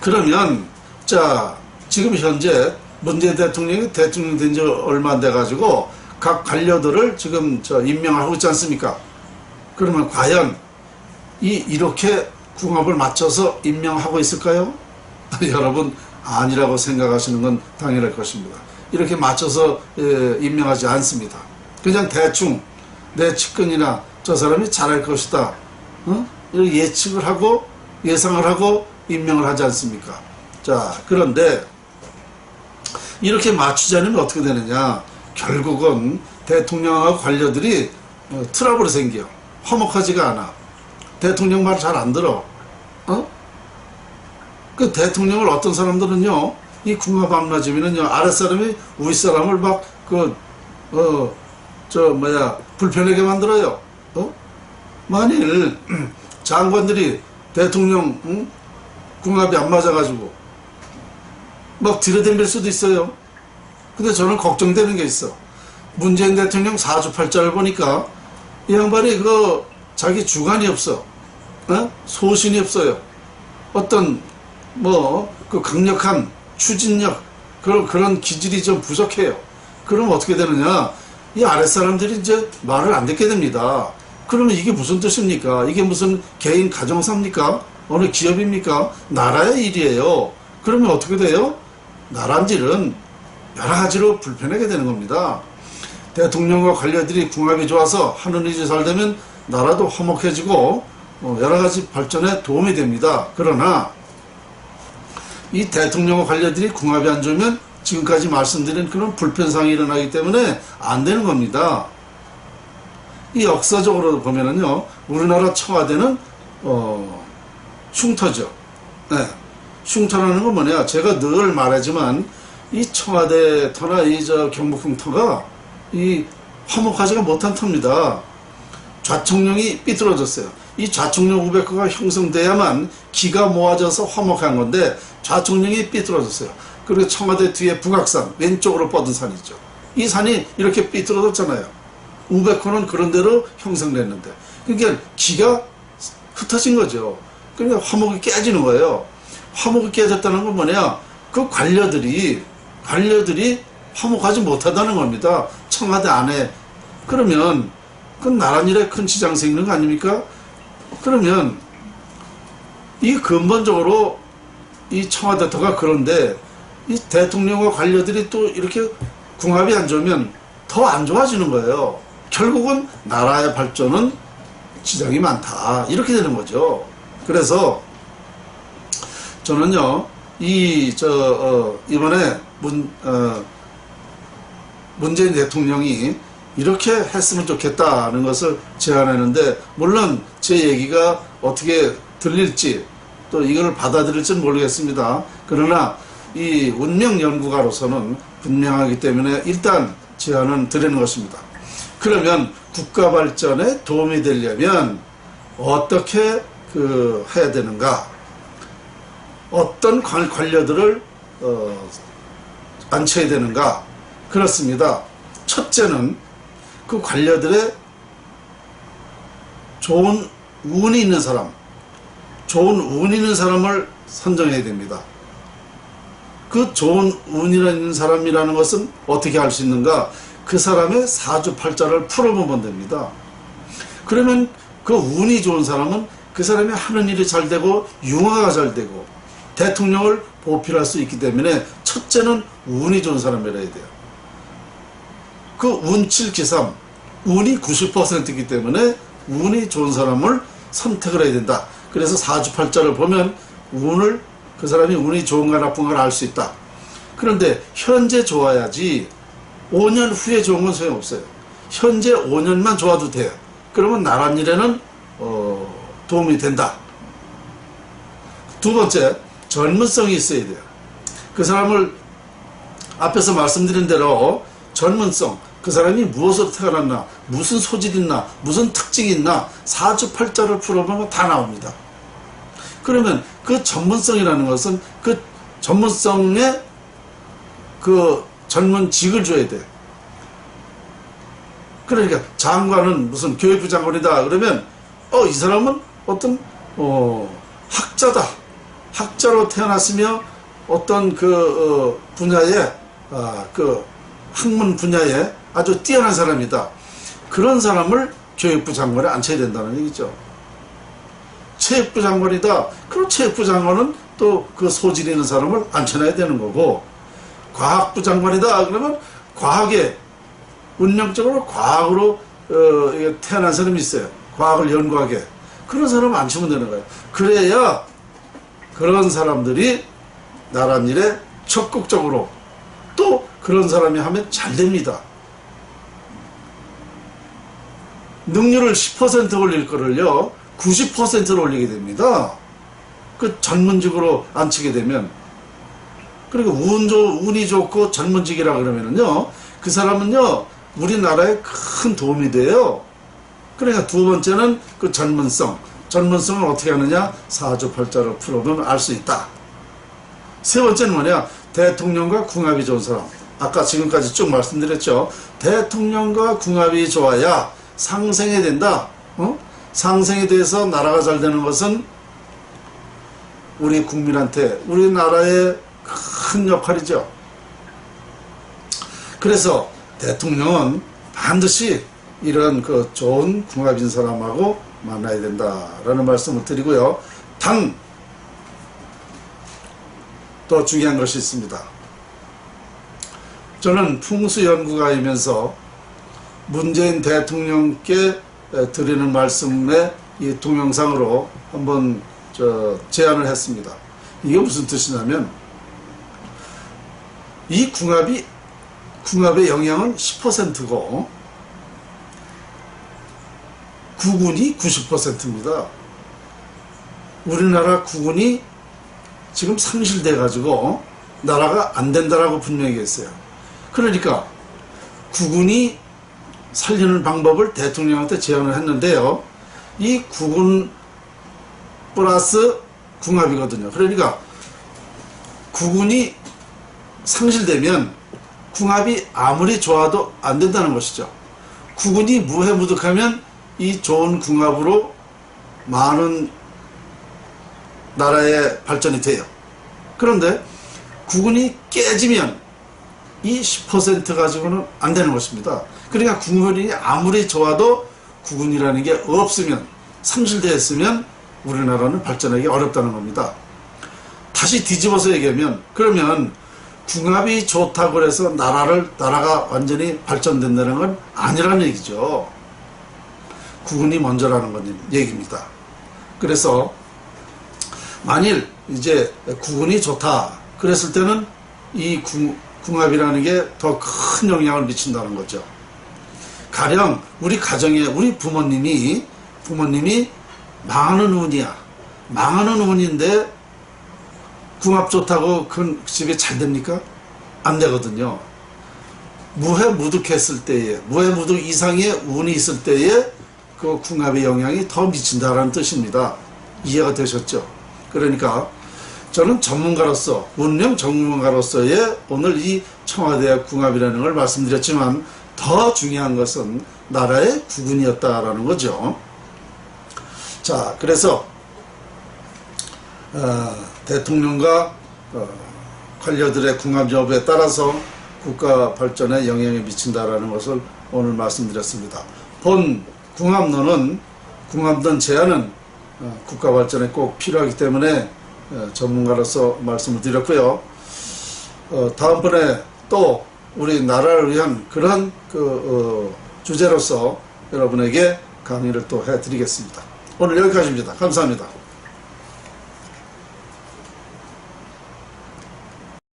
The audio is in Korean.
그러면 자 지금 현재 문재인 대통령이 대통령 된 지 얼마 안 돼가지고 각 관료들을 지금 임명하고 있지 않습니까? 그러면 과연 이렇게 궁합을 맞춰서 임명하고 있을까요? 여러분 아니라고 생각하시는 건 당연할 것입니다. 이렇게 맞춰서 임명하지 않습니다. 그냥 대충 내 측근이나 저 사람이 잘할 것이다, 이렇게 예측을 하고 예상을 하고 임명을 하지 않습니까? 자, 그런데 이렇게 맞추지 않으면 어떻게 되느냐? 결국은 대통령하고 관료들이 트러블이 생겨. 화목하지가 않아. 대통령 말 잘 안 들어. 그 대통령을 어떤 사람들은요, 이 궁합 안 맞으면은요, 아랫사람이 윗사람을 막 불편하게 만들어요. 만일 장관들이 대통령 궁합이 안 맞아가지고 막 들이댐빌 수도 있어요. 근데 저는 걱정되는 게 있어. 문재인 대통령 사주팔자를 보니까 이 양반이 자기 주관이 없어. 소신이 없어요. 어떤 그 강력한 추진력 그런 기질이 좀 부족해요. 그럼 어떻게 되느냐? 이 아랫사람들이 이제 말을 안 듣게 됩니다. 그러면 이게 무슨 뜻입니까? 이게 무슨 개인 가정사입니까? 어느 기업입니까? 나라의 일이에요. 그러면 어떻게 돼요? 나라인지는 여러 가지로 불편하게 되는 겁니다. 대통령과 관료들이 궁합이 좋아서 하는 일이 잘 되면 나라도 화목해지고 여러 가지 발전에 도움이 됩니다. 그러나 이 대통령과 관료들이 궁합이 안 좋으면 지금까지 말씀드린 그런 불편상이 일어나기 때문에 안 되는 겁니다. 이 역사적으로 보면은요, 우리나라 청와대는 흉터죠. 네. 흉터라는 건 뭐냐? 제가 늘 말하지만 이 청와대 터나 경복궁 터가 화목하지가 못한 터입니다. 좌청룡이 삐뚤어졌어요. 이 좌청룡 우베크가 형성돼야만 기가 모아져서 화목한 건데 좌청룡이 삐뚤어졌어요. 그리고 청와대 뒤에 북악산 왼쪽으로 뻗은 산이 있죠. 이 산이 이렇게 삐뚤어졌잖아요. 우베크는 그런 대로 형성됐는데 그러니까 기가 흩어진 거죠. 그러니까 화목이 깨지는 거예요. 화목이 깨졌다는 건 뭐냐? 그 관료들이 화목하지 못하다는 겁니다. 청와대 안에. 그러면 그 나라일에 큰 지장 생기는 거 아닙니까? 그러면 이 근본적으로 이 청와대 터가 그런데 이 대통령과 관료들이 또 이렇게 궁합이 안 좋으면 더 안 좋아지는 거예요. 결국은 나라의 발전은 지장이 많다. 이렇게 되는 거죠. 그래서 저는요, 이번에 문재인 대통령이 이렇게 했으면 좋겠다는 것을 제안했는데, 물론 제 얘기가 어떻게 들릴지 또 이걸 받아들일지는 모르겠습니다. 그러나 이 운명연구가로서는 분명하기 때문에 일단 제안은 드리는 것입니다. 그러면 국가 발전에 도움이 되려면 어떻게 해야 되는가? 어떤 관료들을 앉혀야 되는가? 그렇습니다. 첫째는 그 관료들의 좋은 운이 있는 사람을 선정해야 됩니다. 그 좋은 운이 있는 사람이라는 것은 어떻게 알 수 있는가? 그 사람의 사주팔자를 풀어보면 됩니다. 그러면 그 운이 좋은 사람은 그 사람이 하는 일이 잘 되고 융화가 잘 되고 대통령을 보필할 수 있기 때문에 첫째는 운이 좋은 사람이라 해야 돼요. 그 운칠기삼, 운이 90%이기 때문에 운이 좋은 사람을 선택을 해야 된다. 그래서 사주팔자를 보면 그 사람이 운이 좋은가 나쁜가 알 수 있다. 그런데 현재 좋아야지 5년 후에 좋은 건 소용없어요. 현재 5년만 좋아도 돼요. 그러면 나랏일에는 도움이 된다. 두 번째, 젊은성이 있어야 돼요. 그 사람을 앞에서 말씀드린 대로 젊은성, 그 사람이 무엇으로 태어났나, 무슨 소질이 있나, 무슨 특징이 있나, 사주팔자를 풀어보면 다 나옵니다. 그러면 그 전문성이라는 것은 그 전문성에 그 전문직을 줘야 돼. 그러니까 장관은 무슨 교육부 장관이다 그러면 이 사람은 어떤 학자다. 학자로 태어났으며 어떤 그 분야에 그 학문 분야에 아주 뛰어난 사람이다. 그런 사람을 교육부 장관에 앉혀야 된다는 얘기죠. 체육부 장관이다. 그럼 체육부 장관은 또 그 소질 있는 사람을 앉혀놔야 되는 거고, 과학부 장관이다. 그러면 과학에 운명적으로 과학으로 태어난 사람이 있어요. 과학을 연구하게. 그런 사람을 앉히면 되는 거예요. 그래야 그런 사람들이 나라 일에 적극적으로, 또 그런 사람이 하면 잘 됩니다. 능률을 10% 올릴 거를요 90%로 올리게 됩니다. 그 전문직으로 앉히게 되면. 그리고 운이 좋고 전문직이라 그러면은요 그 사람은요 우리나라에 큰 도움이 돼요. 그러니까 두 번째는 그 전문성을 어떻게 하느냐, 사주팔자로 풀어보면 알 수 있다. 세 번째는 뭐냐, 대통령과 궁합이 좋은 사람. 아까 지금까지 쭉 말씀드렸죠. 대통령과 궁합이 좋아야 상생이 된다. 상생이 돼서 나라가 잘 되는 것은 우리 국민한테, 우리나라의 큰 역할이죠. 그래서 대통령은 반드시 이런 그 좋은 궁합인 사람하고 만나야 된다라는 말씀을 드리고요. 단, 또 중요한 것이 있습니다. 저는 풍수연구가이면서 문재인 대통령께 드리는 말씀에 이 동영상으로 한번 제안을 했습니다. 이게 무슨 뜻이냐면, 이 궁합의 영향은 10%고 국운이 90%입니다. 우리나라 국운이 지금 상실돼 가지고 나라가 안 된다라고 분명히 했어요. 그러니까 국운이 살리는 방법을 대통령한테 제안을 했는데요. 이 국운 플러스 궁합이거든요. 그러니까 국운이 상실되면 궁합이 아무리 좋아도 안 된다는 것이죠. 국운이 무해무득하면 이 좋은 궁합으로 많은 나라의 발전이 돼요. 그런데 국운이 깨지면 이 10% 가지고는 안 되는 것입니다. 그러니까 국운이 아무리 좋아도 국운이라는 게 없으면, 상실되었으면 우리나라는 발전하기 어렵다는 겁니다. 다시 뒤집어서 얘기하면, 그러면 궁합이 좋다고 해서 나라가 완전히 발전된다는 건 아니라는 얘기죠. 국운이 먼저라는 건 얘기입니다. 그래서 만일 이제 국운이 좋다 그랬을 때는 이 궁합이라는 게 더 큰 영향을 미친다는 거죠. 가령 우리 가정에 우리 부모님이 망하는 운이야. 망하는 운인데 궁합 좋다고 그 집이 잘 됩니까? 안 되거든요. 무해무득했을 때에, 무해무득 이상의 운이 있을 때에 그 궁합의 영향이 더 미친다라는 뜻입니다. 이해가 되셨죠? 그러니까 저는 전문가로서, 운명 전문가로서의 오늘 이 청와대의 궁합이라는 걸 말씀드렸지만, 더 중요한 것은 나라의 국운이었다라는 거죠. 자, 그래서 대통령과 관료들의 궁합 여부에 따라서 국가 발전에 영향을 미친다라는 것을 오늘 말씀드렸습니다. 본 궁합론 제안은 국가 발전에 꼭 필요하기 때문에 전문가로서 말씀을 드렸고요. 다음번에 또 우리 나라를 위한 그런 주제로서 여러분에게 강의를 또 해드리겠습니다. 오늘 여기까지입니다. 감사합니다.